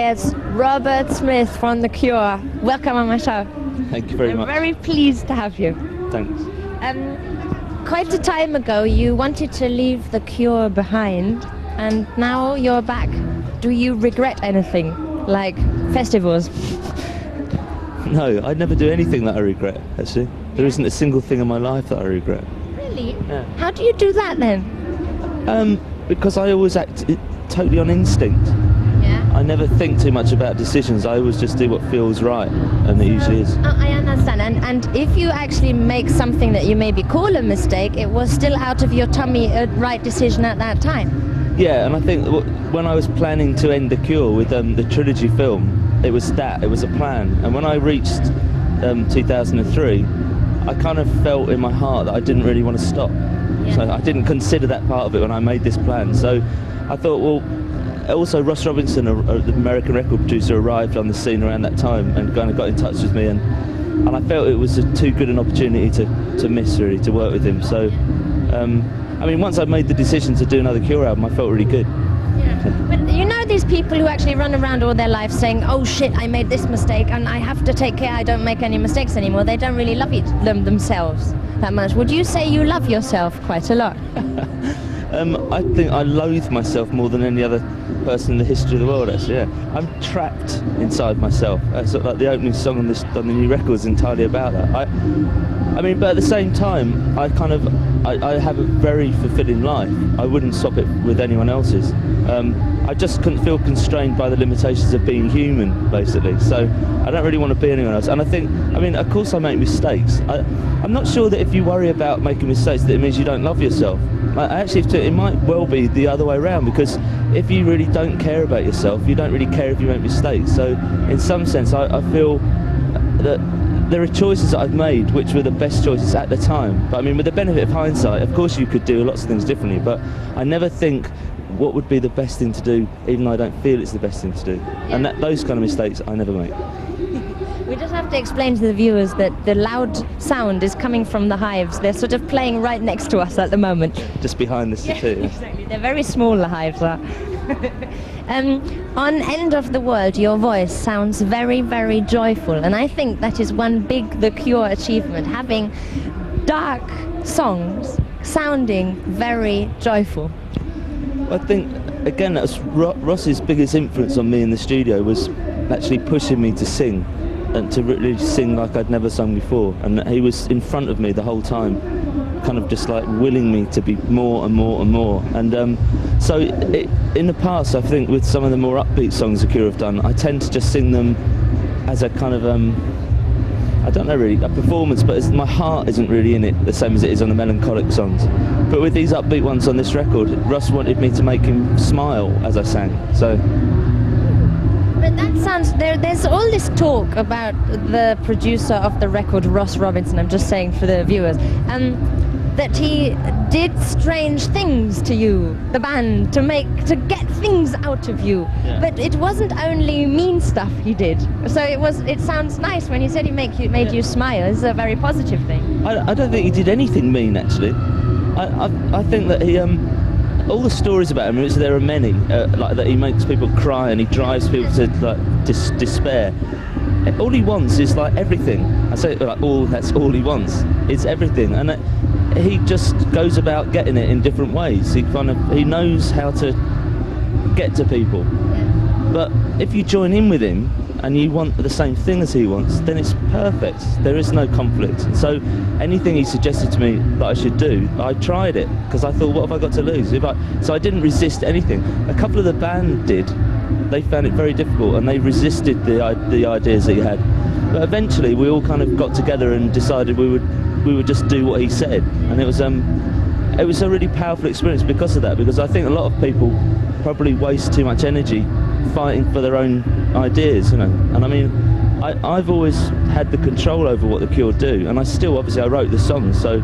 It's Robert Smith from The Cure. Welcome on my show. Thank you very much. I'm very pleased to have you. Thanks. Quite a time ago, you wanted to leave The Cure behind, and now you're back. Do you regret anything, like festivals? No, I'd never do anything that I regret, actually. There isn't a single thing in my life that I regret. Really? Yeah. How do you do that then? Because I always act totally on instinct. Yeah. I never think too much about decisions. I always just do what feels right, and it usually is. I understand. And if you actually make something that you maybe call a mistake, it was still out of your tummy a right decision at that time. Yeah, and I think when I was planning to end The Cure with the trilogy film, it was a plan. And when I reached 2003, I kind of felt in my heart that I didn't really want to stop. Yeah. So I didn't consider that part of it when I made this plan. So I thought, well, also Roche Robinson, the American record producer, arrived on the scene around that time and kind of got in touch with me, and I felt it was too good an opportunity to miss, really, to work with him. So, I mean, once I made the decision to do another Cure album, I felt really good. Yeah. But you know these people who actually run around all their life saying, oh shit, I made this mistake and I have to take care I don't make any mistakes anymore. They don't really love themselves that much. Would you say you love yourself quite a lot? I think I loathe myself more than any other person in the history of the world, actually, yeah. I'm trapped inside myself. Sort of like the opening song on the new record is entirely about that. I mean, but at the same time, I have a very fulfilling life. I wouldn't swap it with anyone else's. I just couldn't feel constrained by the limitations of being human, basically. So I don't really want to be anyone else. And I think, I mean, of course I make mistakes. I'm not sure that if you worry about making mistakes that it means you don't love yourself. Actually, it might well be the other way around, because if you really don't care about yourself, you don't really care if you make mistakes. So in some sense, I feel that there are choices that I've made which were the best choices at the time. But I mean, with the benefit of hindsight, of course you could do lots of things differently, but I never think what would be the best thing to do, even though I don't feel it's the best thing to do. Yeah. And those kind of mistakes I never make. We just have to explain to the viewers that the loud sound is coming from the hives. They're sort of playing right next to us at the moment. Just behind the settee. Yeah, exactly. They're very small, the hives are. On End of the World, your voice sounds very, very joyful, and I think that is one big The Cure achievement, having dark songs sounding very joyful. I think, again, that's Ross's biggest influence on me in the studio was actually pushing me to sing, and to really sing like I'd never sung before. And he was in front of me the whole time, kind of just like willing me to be more and more and more. And so in the past, I think with some of the more upbeat songs The Cure have done, I tend to just sing them as a kind of, I don't know really, a performance, but my heart isn't really in it the same as it is on the melancholic songs. But with these upbeat ones on this record, Ross wanted me to make him smile as I sang. So. But that sounds, there's all this talk about the producer of the record, Ross Robinson, I'm just saying for the viewers, that he did strange things to you, the band, to get things out of you. Yeah. But it wasn't only mean stuff he did. So it sounds nice when he said he made you smile. It's a very positive thing. I don't think he did anything mean, actually. I think that he all the stories about him, which there are many, like that he makes people cry and he drives people to like despair. All he wants is like everything. I say like that's all he wants. It's everything, and he just goes about getting it in different ways. He knows how to get to people. But if you join in with him and you want the same thing as he wants, then it's perfect. There is no conflict. So anything he suggested to me that I should do, I tried it, because I thought, what have I got to lose? So I didn't resist anything. A couple of the band did. They found it very difficult and they resisted the ideas that he had. But eventually we all kind of got together and decided we would just do what he said. And it was a really powerful experience because of that, because I think a lot of people probably waste too much energy fighting for their own ideas, you know. And I mean, I've always had the control over what The Cure do, and I wrote the songs, so,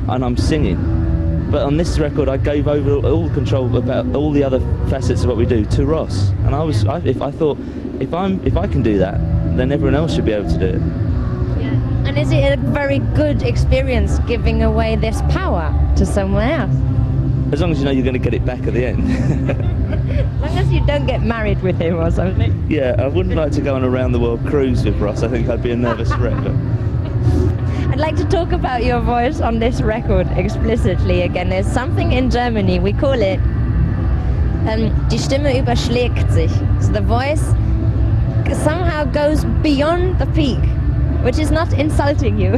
and I'm singing. But on this record, I gave over all the control about all the other facets of what we do to Ross. And I thought, if I can do that, then everyone else should be able to do it. Yeah. And is it a very good experience giving away this power to someone else? As long as you know you're going to get it back at the end. As long as you don't get married with him or something. Yeah, I wouldn't like to go on a round the world cruise with Ross. I think I'd be a nervous wreck. I'd like to talk about your voice on this record explicitly again. There's something in Germany, we call it die Stimme überschlägt sich. So the voice somehow goes beyond the peak, which is not insulting you.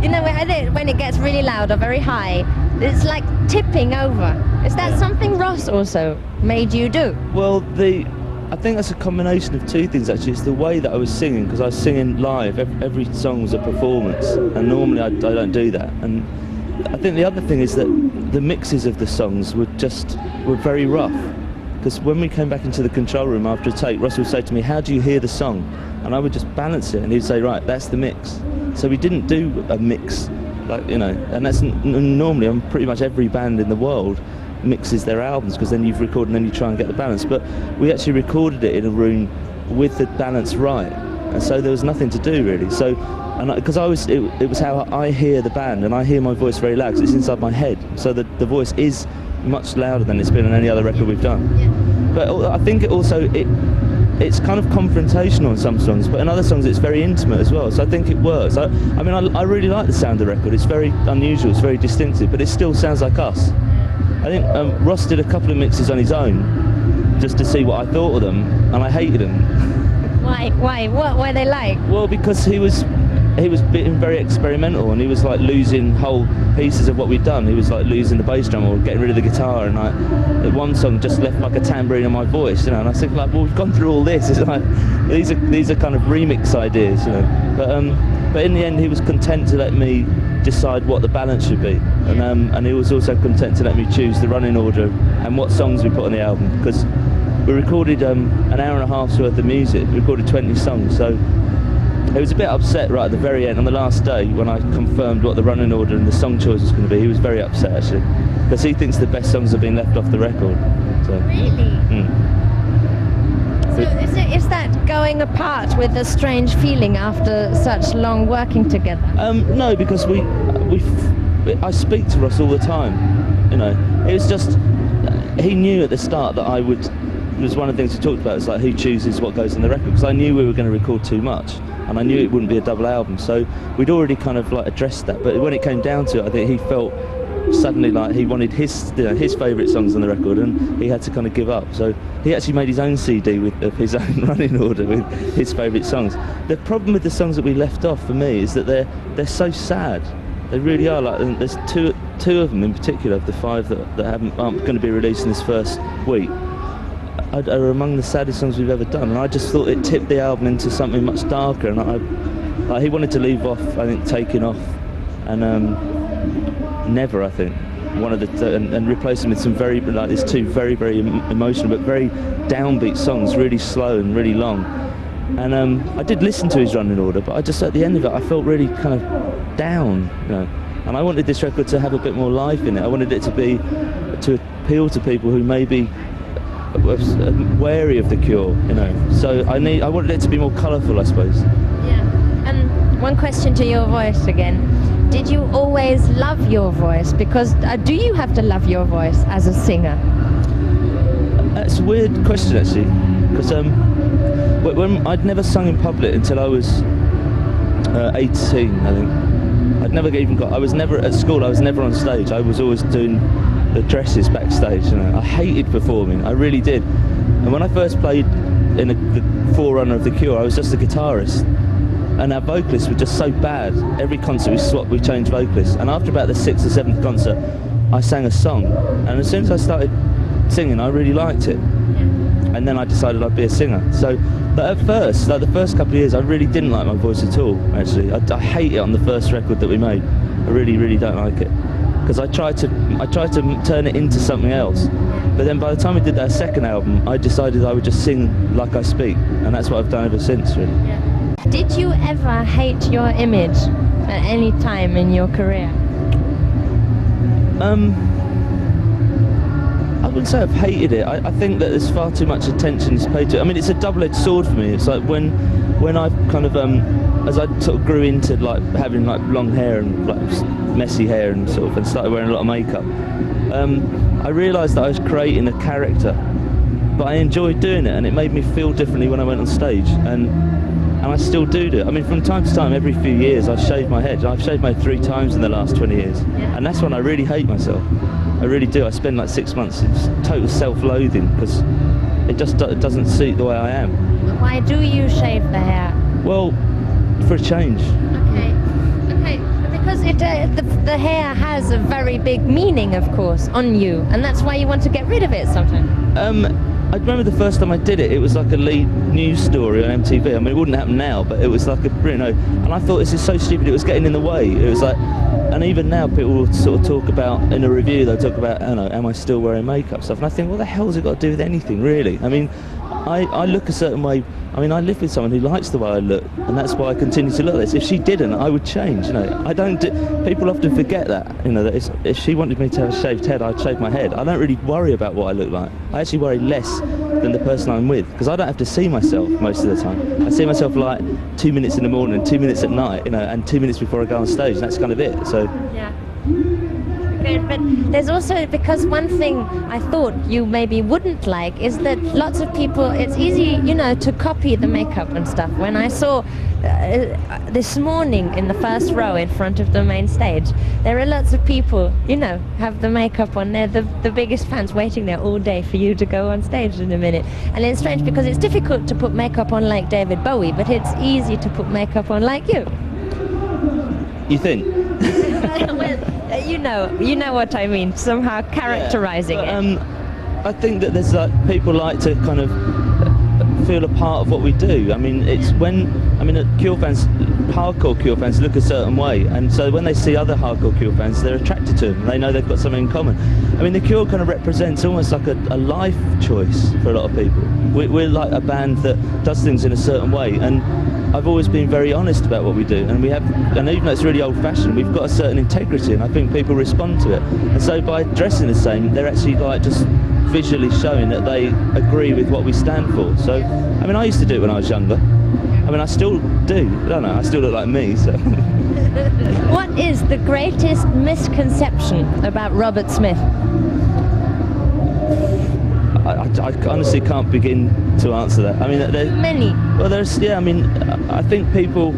You know, when it gets really loud or very high, it's like tipping over. Is that something Ross also made you do? Well, I think that's a combination of two things actually. It's the way that I was singing, because I was singing live. Every song was a performance, and normally I don't do that. And I think the other thing is that the mixes of the songs were very rough. Because when we came back into the control room after a take, Ross would say to me, "How do you hear the song?" And I would just balance it, and he'd say, "Right, that's the mix." So we didn't do a mix, like, you know, and that's normally on pretty much every band in the world mixes their albums, because then you've recorded and then you try and get the balance. But we actually recorded it in a room with the balance right, and so there was nothing to do really. So, and because it was how I hear the band, and I hear my voice very loud because it's inside my head. So the voice is much louder than it's been on any other record we've done. Yeah. But I think it's kind of confrontational in some songs, but in other songs it's very intimate as well. So I think it works. I mean, I really like the sound of the record. It's very unusual, it's very distinctive, but it still sounds like us. I think Ross did a couple of mixes on his own just to see what I thought of them, and I hated them. Why? What were they like? Well, because he was being very experimental, and he was like losing whole pieces of what we'd done. He was like losing the bass drum or getting rid of the guitar, and like one song just left like a tambourine in my voice, you know. And I think like, well, we've gone through all this. It's like these are kind of remix ideas, you know. But in the end, he was content to let me decide what the balance should be, and he was also content to let me choose the running order and what songs we put on the album, because we recorded an hour and a half's worth of music. We recorded 20 songs, so he was a bit upset right at the very end, on the last day, when I confirmed what the running order and the song choice was going to be. He was very upset actually, because he thinks the best songs have been left off the record. So, really? So is that going apart with a strange feeling after such long working together? No, because I speak to Ross all the time. You know, it was just he knew at the start that I would. It was one of the things we talked about. It's like who chooses what goes in the record, because I knew we were going to record too much, and I knew it wouldn't be a double album. So we'd already kind of like addressed that. But when it came down to it, I think he felt suddenly like he wanted his favourite songs on the record, and he had to kind of give up. So he actually made his own CD of his own running order with his favourite songs. The problem with the songs that we left off for me is that they're so sad. They really are. Like, and there's two of them in particular of the 5 that aren't going to be released in this first week are among the saddest songs we've ever done, and I just thought it tipped the album into something much darker. And he wanted to leave off, I think, Taking Off and Never, I think, one of the and replace them with some very, like, these 2 very, very emotional but very downbeat songs, really slow and really long. And I did listen to his running order, but I just, at the end of it, I felt really kind of down, you know. And I wanted this record to have a bit more life in it. I wanted it to appeal to people who maybe was wary of the Cure, you know. So I wanted it to be more colourful, I suppose. Yeah. One question to your voice again. Did you always love your voice? Because do you have to love your voice as a singer? That's a weird question actually, because when I'd never sung in public until I was 18, I think. I was never at school. I was never on stage. I was always doing the dresses backstage. You know, I hated performing. I really did. And when I first played in the forerunner of the Cure, I was just a guitarist, and our vocalists were just so bad. Every concert we changed vocalists. And after about the 6th or 7th concert, I sang a song. And as soon as I started singing, I really liked it. And then I decided I'd be a singer. So, but at first, like the first couple of years, I really didn't like my voice at all, actually. I hate it on the first record that we made. I really, really don't like it. Because I tried to turn it into something else. But then by the time we did that second album, I decided I would just sing like I speak. And that's what I've done ever since, really. Yeah. Did you ever hate your image at any time in your career? I wouldn't say I've hated it. I think that there's far too much attention is paid to it. I mean, it's a double-edged sword for me. It's like when I kind of as I sort of grew into like having like long hair and like messy hair and sort of, and started wearing a lot of makeup. I realised that I was creating a character, but I enjoyed doing it, and it made me feel differently when I went on stage, and I still do it. I mean, from time to time, every few years, I shave my head. I've shaved my head 3 times in the last 20 years, and that's when I really hate myself. I really do. I spend like 6 months in total self-loathing because it just doesn't suit the way I am. Why do you shave the hair? Well, for a change. Okay. Because the hair has a very big meaning, of course, on you, and that's why you want to get rid of it sometimes. I remember the first time I did it, it was like a lead news story on MTV. I mean, it wouldn't happen now, but it was like and I thought, this is so stupid, it was getting in the way. It was like, and even now people will sort of talk about, in a review, they'll talk about, am I still wearing makeup stuff? And I think, what the hell has it got to do with anything, really? I mean, I look a certain way. I mean, I live with someone who likes the way I look, and that's why I continue to look like this. If she didn't, I would change, I don't people often forget that, that if she wanted me to have a shaved head, I'd shave my head. I don't really worry about what I look like. I actually worry less than the person I'm with, because I don't have to see myself most of the time. I see myself like 2 minutes in the morning and 2 minutes at night, and 2 minutes before I go on stage, and that's kind of it. So. Yeah. But there's also, because one thing I thought you maybe wouldn't like is that lots of people, it's easy, to copy the makeup and stuff. When I saw this morning in the first row in front of the main stage, there are lots of people, have the makeup on. They're the biggest fans waiting there all day for you to go on stage in a minute. And it's strange because it's difficult to put makeup on like David Bowie, but it's easy to put makeup on like you. You think? Well, you know what I mean, somehow characterizing it. I think that there's people like to kind of feel a part of what we do. I mean, Cure fans, hardcore Cure fans look a certain way, and so when they see other hardcore Cure fans, they're attracted to them. They know they've got something in common. I mean, the Cure kind of represents almost like a life choice for a lot of people. We're like a band that does things in a certain way, and I've always been very honest about what we do, and even though it's really old-fashioned, we've got a certain integrity, and I think people respond to it. And so by dressing the same, they're actually just visually showing that they agree with what we stand for. So, I mean, I used to do it when I was younger. I mean, I still do. I don't know, I still look like me, so. What is the greatest misconception about Robert Smith? I honestly can't begin to answer that. I mean, there's many. Well, I mean, I think people,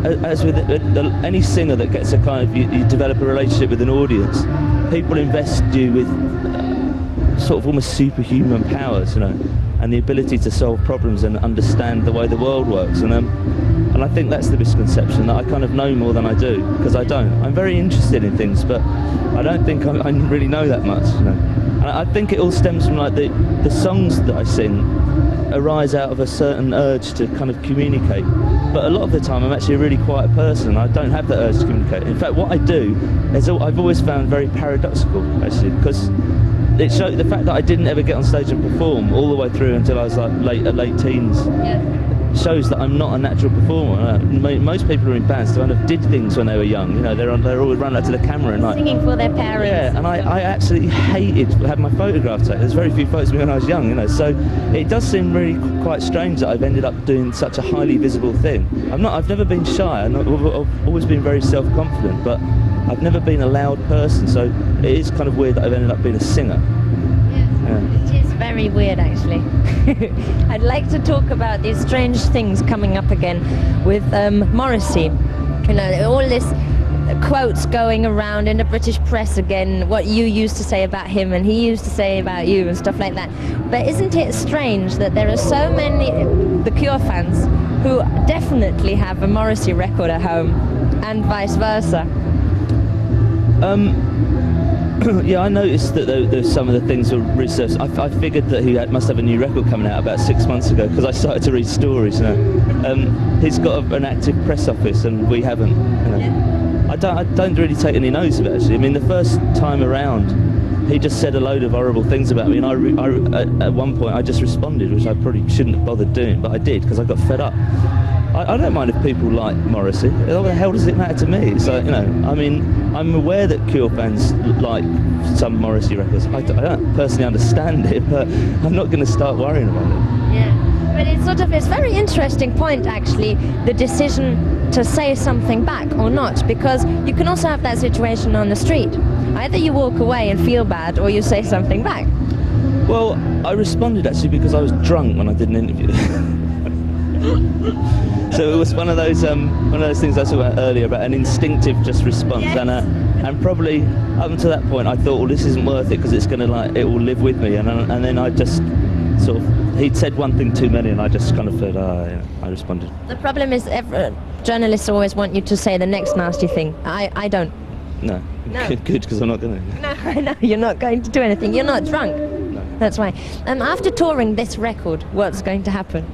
as with any singer that gets a kind of, you develop a relationship with an audience, people invest you with sort of almost superhuman powers, and the ability to solve problems and understand the way the world works. And I think that's the misconception, that I kind of know more than I do, because I don't. I'm very interested in things, but I don't think I really know that much. And I think it all stems from like the songs that I sing arise out of a certain urge to kind of communicate. But a lot of the time I'm actually a really quiet person. I don't have that urge to communicate. In fact, what I do is I've always found very paradoxical, actually, because it showed the fact that I didn't ever get on stage and perform all the way through until I was like late teens. Yeah. Shows that I'm not a natural performer. Most people who are in bands kind of did things when they were young. They're always running up to the camera and singing for their parents. Yeah, and I absolutely hated having my photograph taken. There's very few photos of me when I was young. So it does seem really quite strange that I've ended up doing such a highly visible thing. I've never been shy. I've always been very self-confident, but I've never been a loud person. So it is kind of weird that I've ended up being a singer. Yeah. It is very weird, actually. I'd like to talk about these strange things coming up again with Morrissey. All this quotes going around in the British press again, what you used to say about him and he used to say about you and stuff like that. But isn't it strange that there are so many, the Cure fans, who definitely have a Morrissey record at home, and vice versa? Yeah, I noticed that there's some of the things were researched. I figured that he must have a new record coming out about 6 months ago, because I started to read stories. He's got an active press office, and we haven't. I don't really take any notice of it, actually. I mean, the first time around, he just said a load of horrible things about me, and at one point I just responded, which I probably shouldn't have bothered doing, but I did because I got fed up. I don't mind if people like Morrissey. What the hell does it matter to me? It's like, I mean, I'm aware that Cure fans like some Morrissey records. I don't personally understand it, but I'm not going to start worrying about it. Yeah. But it's very interesting point actually, the decision to say something back or not, because you can also have that situation on the street. Either you walk away and feel bad, or you say something back. Well, I responded actually because I was drunk when I did an interview. So it was one of those things I talked about earlier about an instinctive just response. Yes. And probably up until that point I thought, well, this isn't worth it because it's going to it will live with me, and then I just sort of, he'd said one thing too many and I just kind of felt, I responded. The problem is journalists always want you to say the next nasty thing. I don't. No. No. Good, because I'm not going to. No, I know, you're not going to do anything. You're not drunk. No. That's why. After touring this record, what's going to happen?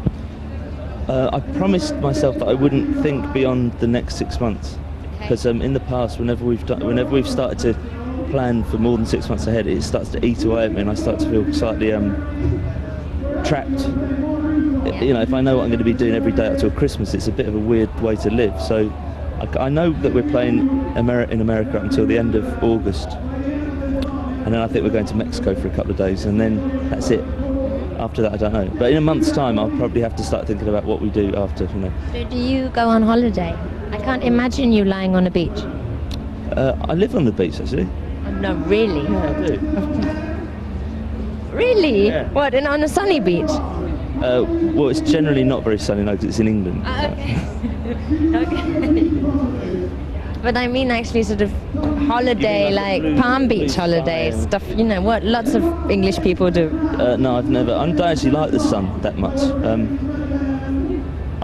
I promised myself that I wouldn't think beyond the next 6 months, because in the past, whenever we've started to plan for more than 6 months ahead, it starts to eat away at me, and I start to feel slightly trapped. Yeah. You know, if I know what I'm going to be doing every day up till Christmas, it's a bit of a weird way to live. So I know that we're playing in America up until the end of August, and then I think we're going to Mexico for a couple of days, and then that's it. After that, I don't know. But in a month's time, I'll probably have to start thinking about what we do after, you know. So do you go on holiday? I can't imagine you lying on a beach. I live on the beach, actually. Oh, no, really? Yeah, I do. Really? Yeah. What, on a sunny beach? Well, it's generally not very sunny now because it's in England. Okay. But I mean actually sort of holiday, You mean like like a Palm blue Beach holiday sky and- stuff, you know, what lots of English people do. No, I've never. I don't actually like the sun that much.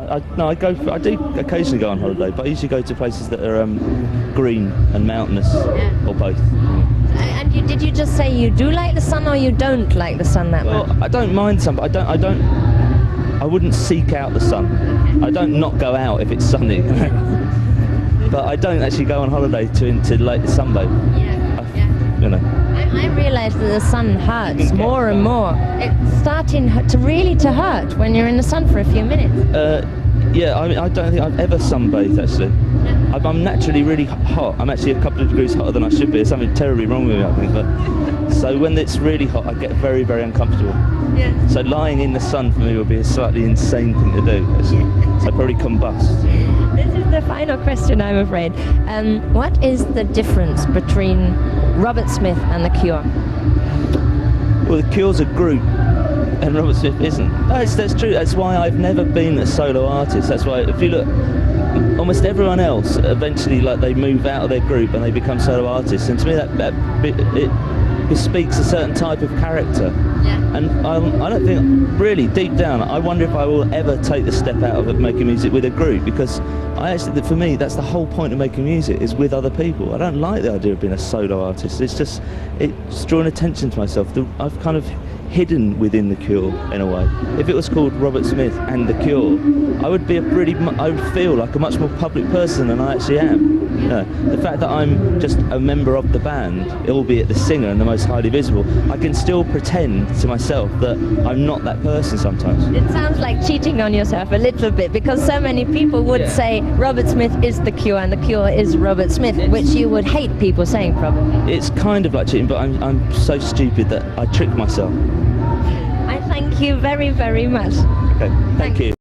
I do occasionally go on holiday, but I usually go to places that are green and mountainous, Yeah. or both. And did you just say you do like the sun or you don't like the sun that much? Well, I don't mind sun, but I wouldn't seek out the sun. I don't not go out if it's sunny. But I don't actually go on holiday to like sunbathe. Yeah. You know. I realise that the sun hurts more and more. It's starting to really hurt when you're in the sun for a few minutes. Yeah, I mean, I don't think I've ever sunbathed actually. I'm naturally really hot. I'm actually a couple of degrees hotter than I should be. There's something terribly wrong with me, I think. But so when it's really hot, I get very, very uncomfortable. Yeah. So lying in the sun for me would be a slightly insane thing to do. Actually. So I'd probably combust. This is the final question, I'm afraid. What is the difference between Robert Smith and The Cure? Well, The Cure's a group, and Robert Smith isn't. That's true. That's why I've never been a solo artist. That's why, if you look, almost everyone else eventually, like, they move out of their group and they become solo artists. And to me, it bespeaks a certain type of character. Yeah. And I don't think, really, deep down, I wonder if I will ever take the step out of making music with a group, because for me, that's the whole point of making music, is with other people. I don't like the idea of being a solo artist. It's drawing attention to myself. I've kind of hidden within The Cure in a way. If it was called Robert Smith and The Cure, I would feel like a much more public person than I actually am. You know, the fact that I'm just a member of the band, albeit the singer and the most highly visible, I can still pretend to myself that I'm not that person sometimes. It sounds like cheating on yourself a little bit, because so many people would say Robert Smith is The Cure and The Cure is Robert Smith, which you would hate people saying probably. It's kind of like cheating, but I'm so stupid that I trick myself. I thank you very, very much. Okay, thank you.